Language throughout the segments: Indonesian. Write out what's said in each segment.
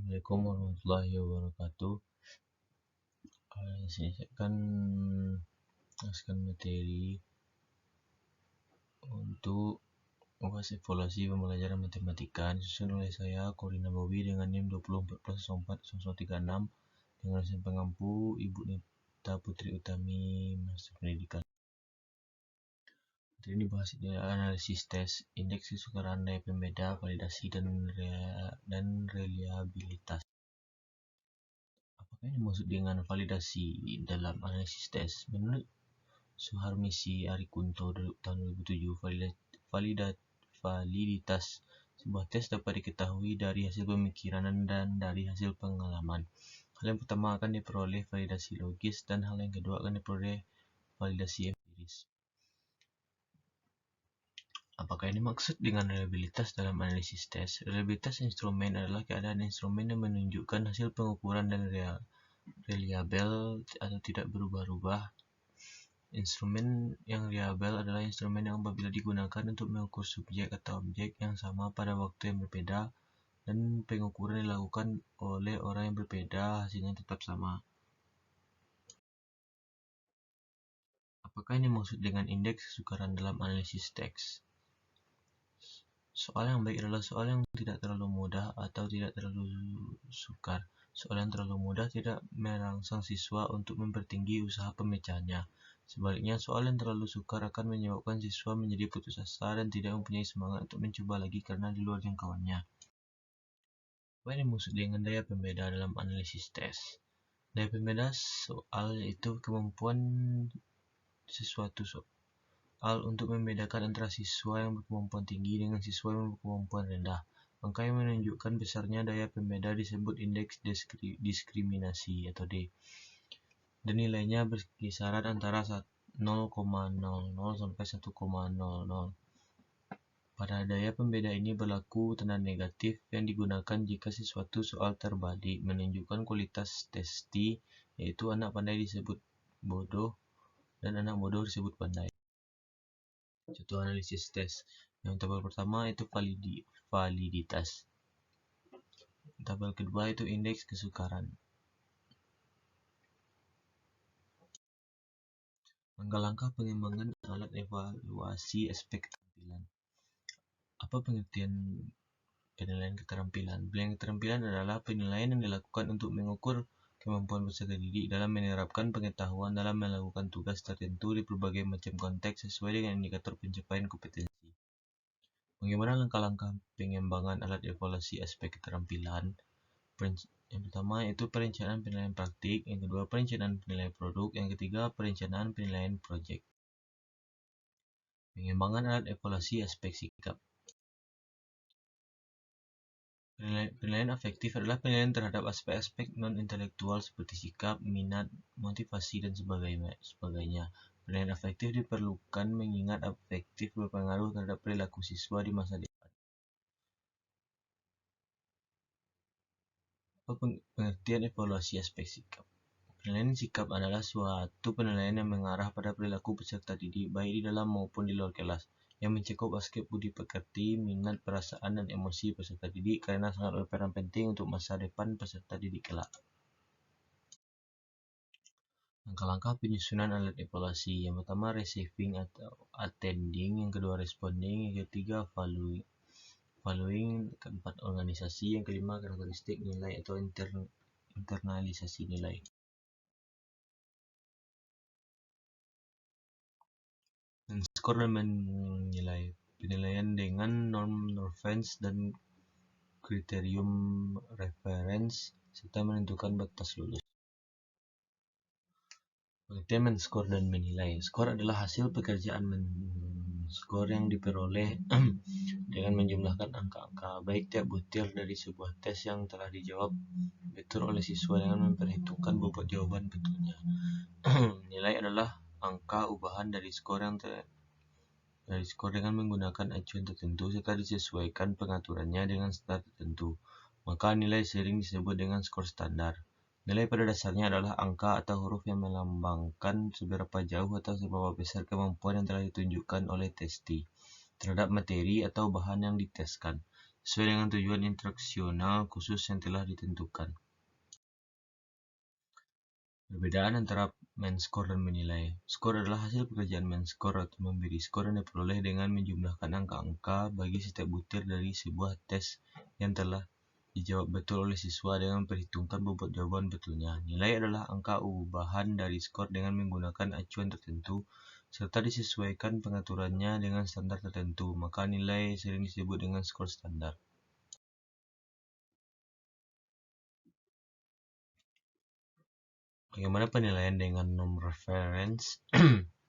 Assalamualaikum warahmatullahi wabarakatuh. Saya akan menjelaskan materi untuk membahas evaluasi pembelajaran matematika disusun oleh saya, Corina Bobi, dengan NIM 2014040036 dengan dosen pengampu Ibu Nita Putri Utami, Master Pendidikan. Materi dibahas adalah analisis tes, indeks kesukaran, daya pembeda, validasi, dan reliabilitas. Apa yang dimaksud dengan validasi dalam analisis tes? Menurut Suharmisi Arikunto tahun 2007, validitas sebuah tes dapat diketahui dari hasil pemikiran dan dari hasil pengalaman. Hal yang pertama akan diperoleh validasi logis dan hal yang kedua akan diperoleh validasi empiris. Apakah ini maksud dengan reliabilitas dalam analisis tes? Reliabilitas instrumen adalah keadaan instrumen yang menunjukkan hasil pengukuran dan reliabel atau tidak berubah-ubah. Instrumen yang reliabel adalah instrumen yang apabila digunakan untuk mengukur subjek atau objek yang sama pada waktu yang berbeda dan pengukuran dilakukan oleh orang yang berbeda, hasilnya tetap sama. Apakah ini maksud dengan indeks kesukaran dalam analisis teks? Soal yang baik adalah soal yang tidak terlalu mudah atau tidak terlalu sukar. Soal yang terlalu mudah tidak merangsang siswa untuk mempertinggi usaha pemecahannya. Sebaliknya, soal yang terlalu sukar akan menyebabkan siswa menjadi putus asa dan tidak mempunyai semangat untuk mencoba lagi karena di luar jangkauannya. Apa yang dimaksud dengan daya pembeda dalam analisis tes? Daya pembeda soal itu kemampuan sesuatu soal untuk membedakan antara siswa yang berkemampuan tinggi dengan siswa yang berkemampuan rendah. Angka yang menunjukkan besarnya daya pembeda disebut indeks diskriminasi atau D. Dan nilainya berkisaran antara 0,00 sampai 1,00. Pada daya pembeda ini berlaku tanda negatif yang digunakan jika sesuatu soal terbalik, menunjukkan kualitas testi, yaitu anak pandai disebut bodoh dan anak bodoh disebut pandai. Contoh analisis tes. Yang tabel pertama itu validitas. Tabel kedua itu indeks kesukaran. Langkah-langkah pengembangan alat evaluasi aspek keterampilan. Apa pengertian penilaian keterampilan? Penilaian keterampilan adalah penilaian yang dilakukan untuk mengukur kemampuan peserta didik dalam menerapkan pengetahuan dalam melakukan tugas tertentu di berbagai macam konteks sesuai dengan indikator pencapaian kompetensi. Bagaimana langkah-langkah pengembangan alat evaluasi aspek keterampilan? Yang pertama itu perencanaan penilaian praktik, yang kedua perencanaan penilaian produk, yang ketiga perencanaan penilaian proyek. Pengembangan alat evaluasi aspek sikap. Penilaian afektif adalah penilaian terhadap aspek-aspek non-intelektual seperti sikap, minat, motivasi, dan sebagainya. Penilaian afektif diperlukan mengingat afektif berpengaruh terhadap perilaku siswa di masa depan. Pengertian evaluasi aspek sikap. Penilaian sikap adalah suatu penilaian yang mengarah pada perilaku peserta didik, baik di dalam maupun di luar kelas, yang mencakup aspek budi pekerti, minat, perasaan, dan emosi peserta didik karena sangat berperan penting untuk masa depan peserta didik kelak. Langkah-langkah penyusunan alat evaluasi. Yang pertama receiving atau attending, yang kedua responding, yang ketiga following, keempat organisasi, yang kelima karakteristik nilai atau internalisasi nilai. Dan skor dan menilai. Penilaian dengan norm reference dan kriterium reference serta menentukan batas lulus. Pengertian men-skor dan menilai. Skor adalah hasil pekerjaan men-skor yang diperoleh dengan menjumlahkan angka-angka baik tiap butir dari sebuah tes yang telah dijawab betul oleh siswa dengan memperhitungkan bobot jawaban betulnya. Nilai adalah angka ubahan dari skor dengan menggunakan acuan tertentu serta disesuaikan pengaturannya dengan standar tertentu. Maka nilai sering disebut dengan skor standar. Nilai pada dasarnya adalah angka atau huruf yang melambangkan seberapa jauh atau seberapa besar kemampuan yang telah ditunjukkan oleh testi terhadap materi atau bahan yang diteskan. sesuai dengan tujuan instruksional khusus yang telah ditentukan. Perbedaan antara main score dan menilai. Skor adalah hasil pekerjaan main score atau memberi skor yang diperoleh dengan menjumlahkan angka-angka bagi setiap butir dari sebuah tes yang telah dijawab betul oleh siswa dengan memperhitungkan bobot jawaban betulnya. Nilai adalah angka ubahan dari skor dengan menggunakan acuan tertentu serta disesuaikan pengaturannya dengan standar tertentu. Maka nilai sering disebut dengan skor standar. Bagaimana penilaian dengan norm reference?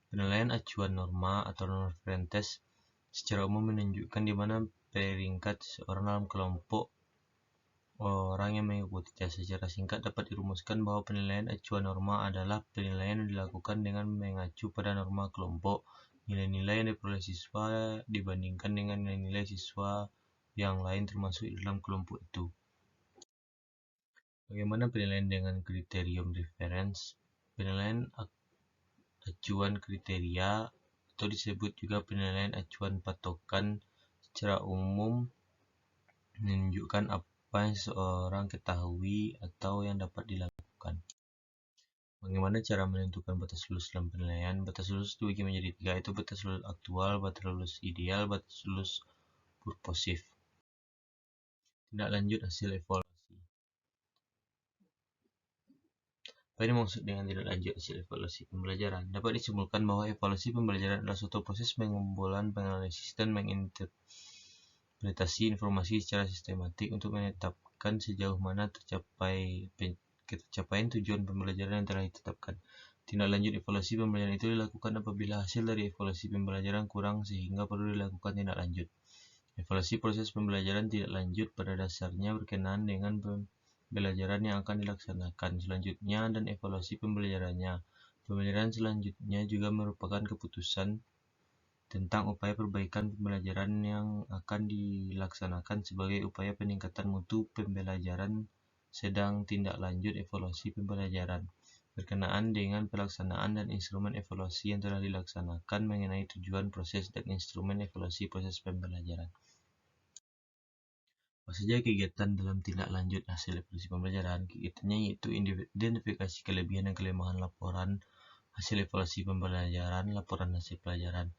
Penilaian acuan norma atau non-reference test secara umum menunjukkan di mana peringkat seseorang dalam kelompok orang yang mengikuti tes. Secara singkat dapat dirumuskan bahwa penilaian acuan norma adalah penilaian yang dilakukan dengan mengacu pada norma kelompok, nilai-nilai yang diperoleh siswa dibandingkan dengan nilai-nilai siswa yang lain termasuk di dalam kelompok itu. Bagaimana penilaian dengan kriterium reference? Penilaian acuan kriteria atau disebut juga penilaian acuan patokan secara umum menunjukkan apa yang seseorang ketahui atau yang dapat dilakukan. Bagaimana cara menentukan batas lulus dalam penilaian? Batas lulus dibagi menjadi 3, yaitu batas lulus aktual, batas lulus ideal, batas lulus purposif. Tindak lanjut hasil evaluasi. Apa yang dimaksud dengan tindak lanjut hasil evaluasi pembelajaran? Dapat disimpulkan bahwa evaluasi pembelajaran adalah suatu proses pengumpulan, penganalisis, dan menginterpretasi informasi secara sistematik untuk menetapkan sejauh mana tercapaian tujuan pembelajaran yang telah ditetapkan. Tindak lanjut evaluasi pembelajaran itu dilakukan apabila hasil dari evaluasi pembelajaran kurang sehingga perlu dilakukan tindak lanjut. Evaluasi proses pembelajaran tindak lanjut pada dasarnya berkenaan dengan pembelajaran yang akan dilaksanakan selanjutnya dan evaluasi pembelajarannya. Pembelajaran selanjutnya juga merupakan keputusan tentang upaya perbaikan pembelajaran yang akan dilaksanakan sebagai upaya peningkatan mutu pembelajaran. Sedang tindak lanjut evaluasi pembelajaran berkenaan dengan pelaksanaan dan instrumen evaluasi yang telah dilaksanakan mengenai tujuan, proses, dan instrumen evaluasi proses pembelajaran. Apa saja kegiatan dalam tindak lanjut hasil evaluasi pembelajaran? Kegiatannya yaitu identifikasi kelebihan dan kelemahan laporan hasil evaluasi pembelajaran, laporan hasil pelajaran,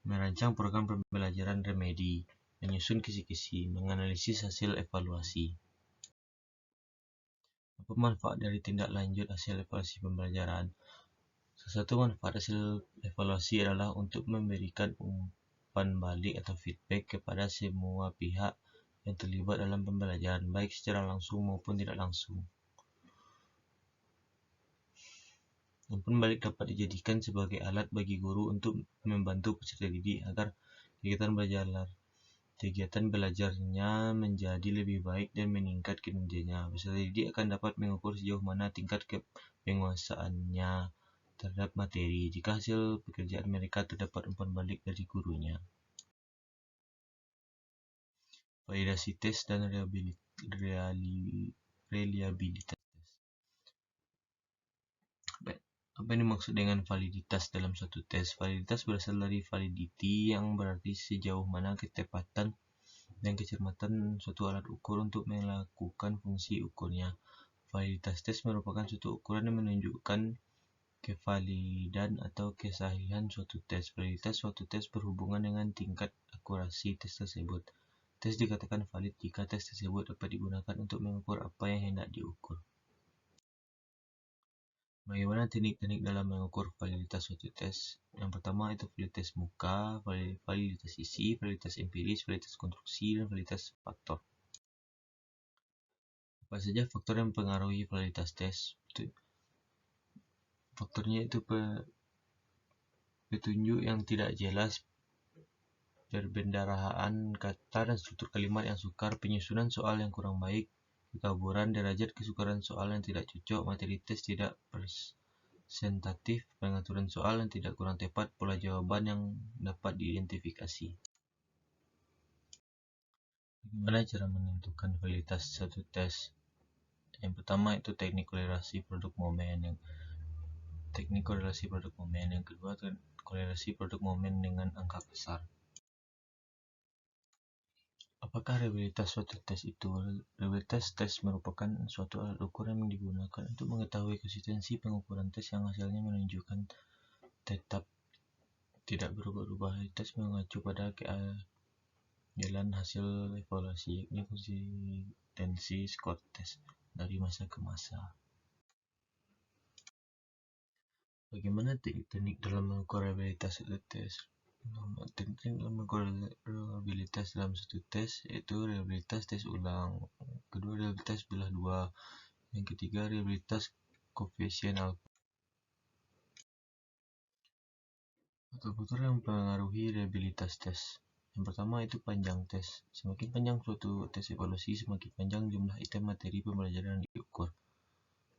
merancang program pembelajaran remedi, menyusun kisi-kisi, menganalisis hasil evaluasi. Apa manfaat dari tindak lanjut hasil evaluasi pembelajaran? Salah satu manfaat hasil evaluasi adalah untuk memberikan umpan balik atau feedback kepada semua pihak yang terlibat dalam pembelajaran, baik secara langsung maupun tidak langsung. Umpan balik dapat dijadikan sebagai alat bagi guru untuk membantu peserta didik agar kegiatan belajarnya menjadi lebih baik dan meningkat kinerjanya. Peserta didik akan dapat mengukur sejauh mana tingkat penguasaannya terhadap materi jika hasil pekerjaan mereka terdapat umpan balik dari gurunya. Validasi tes dan reliabilitas tes. Apa yang dimaksud dengan validitas dalam suatu tes? Validitas berasal dari validity yang berarti sejauh mana ketepatan dan kecermatan suatu alat ukur untuk melakukan fungsi ukurnya. Validitas tes merupakan suatu ukuran yang menunjukkan kevalidan atau kesahihan suatu tes. Validitas suatu tes berhubungan dengan tingkat akurasi tes tersebut. Tes dikatakan valid jika tes tersebut dapat digunakan untuk mengukur apa yang hendak diukur. Bagaimana teknik-teknik dalam mengukur validitas suatu tes? Yang pertama itu validitas muka, validitas isi, validitas empiris, validitas konstruksi, dan validitas faktor. Apa saja faktor yang mempengaruhi validitas tes? Faktornya itu petunjuk yang tidak jelas, perbedaan kata dan struktur kalimat yang sukar, penyusunan soal yang kurang baik, kekaburan, derajat kesukaran soal yang tidak cocok, materi tes tidak presentatif, pengaturan soal yang tidak kurang tepat, pola jawaban yang dapat diidentifikasi. Bagaimana cara menentukan validitas satu tes? Yang pertama itu teknik korelasi produk momen, yang kedua kolerasi produk momen dengan angka besar. Apakah reliabilitas suatu tes itu? Reliabilitas tes merupakan suatu alat ukur yang digunakan untuk mengetahui konsistensi pengukuran tes yang hasilnya menunjukkan tetap tidak berubah-ubah. Tes mengacu pada keadilan hasil evaluasi, yakni konsistensi skor tes dari masa ke masa. Bagaimana teknik-teknik dalam mengukur reliabilitas suatu tes? Teknik dalam mengukur reliabilitas dalam suatu tes yaitu reliabilitas tes ulang, kedua reliabilitas belah dua, yang ketiga reliabilitas koefisien alfa. Faktor-faktor yang mempengaruhi reliabilitas tes. Yang pertama itu panjang tes. Semakin panjang suatu tes evaluasi, semakin panjang jumlah item materi pembelajaran yang diukur.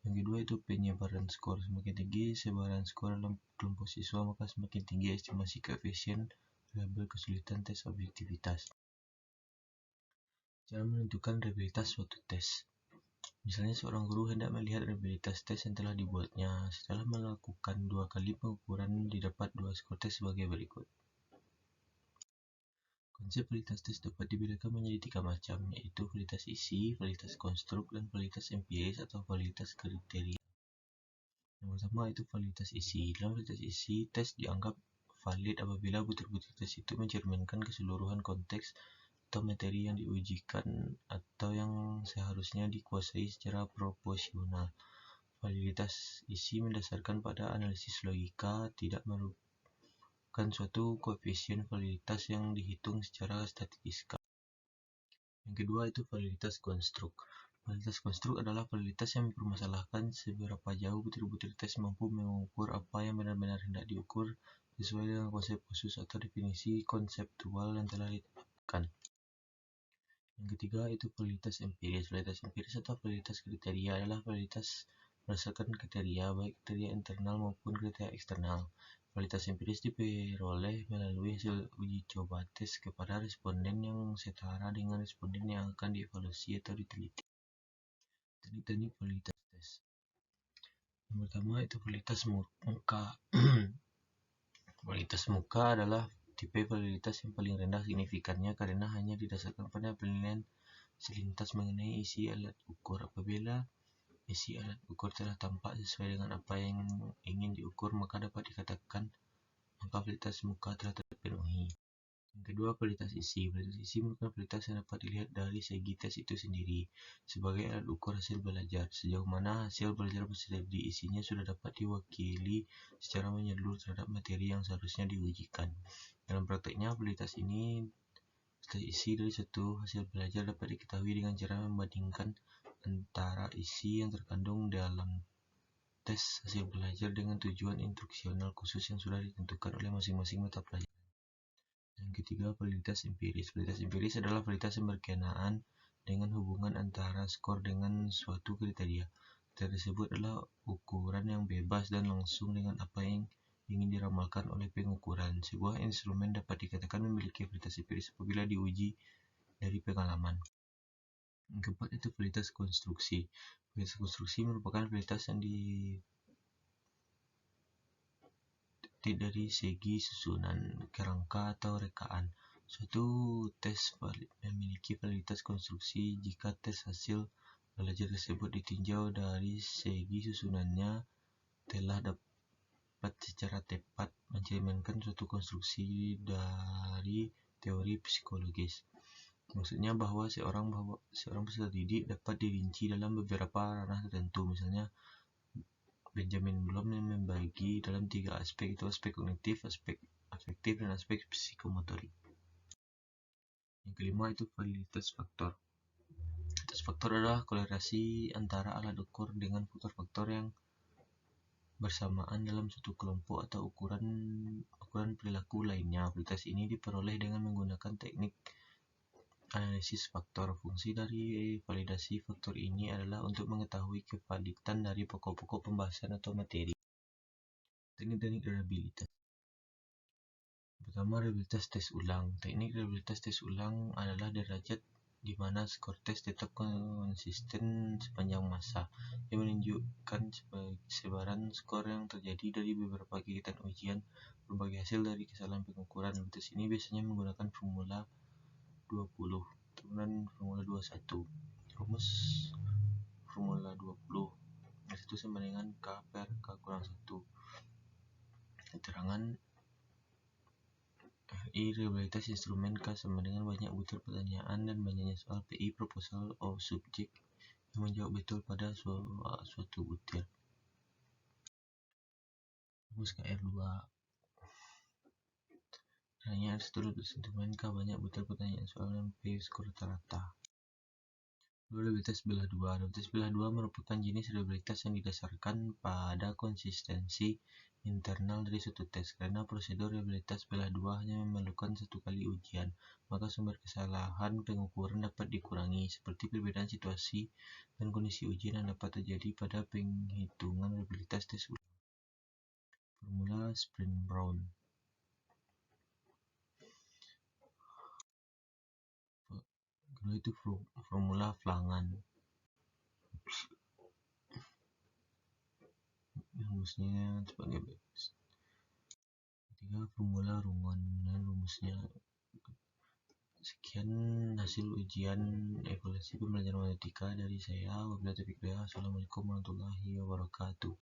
Yang kedua itu penyebaran skor. Semakin tinggi sebaran skor dalam kelompok siswa, maka semakin tinggi estimasi koefisien variabel kesulitan tes objektivitas. Cara menentukan reliabilitas suatu tes. Misalnya seorang guru hendak melihat reliabilitas tes yang telah dibuatnya. Setelah melakukan 2 kali pengukuran, didapat 2 skor tes sebagai berikut. Konsep validitas tes dapat dibedakan menjadi 3 macam, yaitu validitas isi, validitas konstruk, dan validitas empiris atau validitas kriteria. Yang pertama itu validitas isi. Dalam validitas isi, tes dianggap valid apabila butir-butir tes itu mencerminkan keseluruhan konteks atau materi yang diujikan atau yang seharusnya dikuasai secara proporsional. Validitas isi mendasarkan pada analisis logika, tidak merupakan suatu koefisien validitas yang dihitung secara statistika. Yang kedua itu validitas konstruk. Validitas konstruk adalah validitas yang mempermasalahkan seberapa jauh butir-butir tes mampu mengukur apa yang benar-benar hendak diukur sesuai dengan konsep khusus atau definisi konseptual yang telah ditetapkan. Yang ketiga itu validitas empiris. Validitas empiris atau validitas kriteria adalah validitas berdasarkan kriteria, baik kriteria internal maupun kriteria eksternal. Validitas empiris diperoleh melalui hasil uji coba tes kepada responden yang setara dengan responden yang akan dievaluasi atau diteliti. Teknik-teknik validitas tes. Yang pertama itu validitas muka. Validitas muka adalah tipe validitas yang paling rendah signifikannya karena hanya didasarkan pada penilaian selintas mengenai isi alat ukur. Apabila isi alat ukur telah tampak sesuai dengan apa yang ingin diukur, maka dapat dikatakan maka validitas muka telah terpenuhi. Yang kedua, validitas isi. Validitas isi merupakan validitas yang dapat dilihat dari segi tes itu sendiri sebagai alat ukur hasil belajar. Sejauh mana hasil belajar beserta isinya sudah dapat diwakili secara menyeluruh terhadap materi yang seharusnya diujikan. Dalam prakteknya, validitas isi dari suatu hasil belajar dapat diketahui dengan cara membandingkan antara isi yang terkandung dalam tes hasil belajar dengan tujuan instruksional khusus yang sudah ditentukan oleh masing-masing mata pelajaran. Yang ketiga, validitas empiris. Validitas empiris adalah validitas yang berkenaan dengan hubungan antara skor dengan suatu kriteria. Kriteria tersebut adalah ukuran yang bebas dan langsung dengan apa yang ingin diramalkan oleh pengukuran. Sebuah instrumen dapat dikatakan memiliki validitas empiris apabila diuji dari pengalaman. Yang keempat itu validitas konstruksi. Validitas konstruksi merupakan validitas yang dari segi susunan, kerangka atau rekaan. Suatu tes memiliki validitas konstruksi jika tes hasil belajar tersebut ditinjau dari segi susunannya telah dapat secara tepat mencerminkan suatu konstruksi dari teori psikologis. Maksudnya bahwa seorang peserta didik dapat dirinci dalam beberapa ranah tertentu. Misalnya Benjamin Bloom membagi dalam 3 aspek, itu aspek kognitif, aspek afektif, dan aspek psikomotorik. Yang kelima itu validitas faktor. Validitas faktor adalah korelasi antara alat ukur dengan faktor-faktor yang bersamaan dalam suatu kelompok atau ukuran perilaku lainnya. Validitas ini diperoleh dengan menggunakan teknik analisis faktor. Fungsi dari validasi faktor ini adalah untuk mengetahui kevaliditan dari pokok-pokok pembahasan atau materi. Teknik-teknik reliabilitas. Pertama, reliabilitas tes ulang. Teknik reliabilitas tes ulang adalah derajat di mana skor tes tetap konsisten sepanjang masa. Ia menunjukkan sebaran skor yang terjadi dari beberapa kegiatan ujian berbagai hasil dari kesalahan pengukuran. Reliabilitas ini biasanya menggunakan formula 20. turunan formula 21. Rumus formula 20. S1 sama dengan K per K kurang 1. Keterangan FI reliabilitas instrumen K sama dengan banyak butir pertanyaan dan banyaknya soal PI proposal of subject yang menjawab betul pada suatu butir. Rumus KR2. Hanya R1 instrumen K banyak butir pertanyaan soal dan P skor rata-rata. Reliabilitas belah 2. Reliabilitas belah 2 merupakan jenis reliabilitas yang didasarkan pada konsistensi internal dari suatu tes. Karena prosedur reliabilitas belah 2 hanya memerlukan satu kali ujian, maka sumber kesalahan pengukuran dapat dikurangi, seperti perbedaan situasi dan kondisi ujian yang dapat terjadi pada penghitungan reliabilitas tes ulang. Formula Sprint-Brown. Kedua itu formula Flangan. Rumusnya sebagai berikut. Ketiga, formula Rungon. Rumusnya sekian hasil ujian evaluasi pembelajaran matematika dari saya. Wabillahi taufiq. Assalamualaikum warahmatullahi wabarakatuh.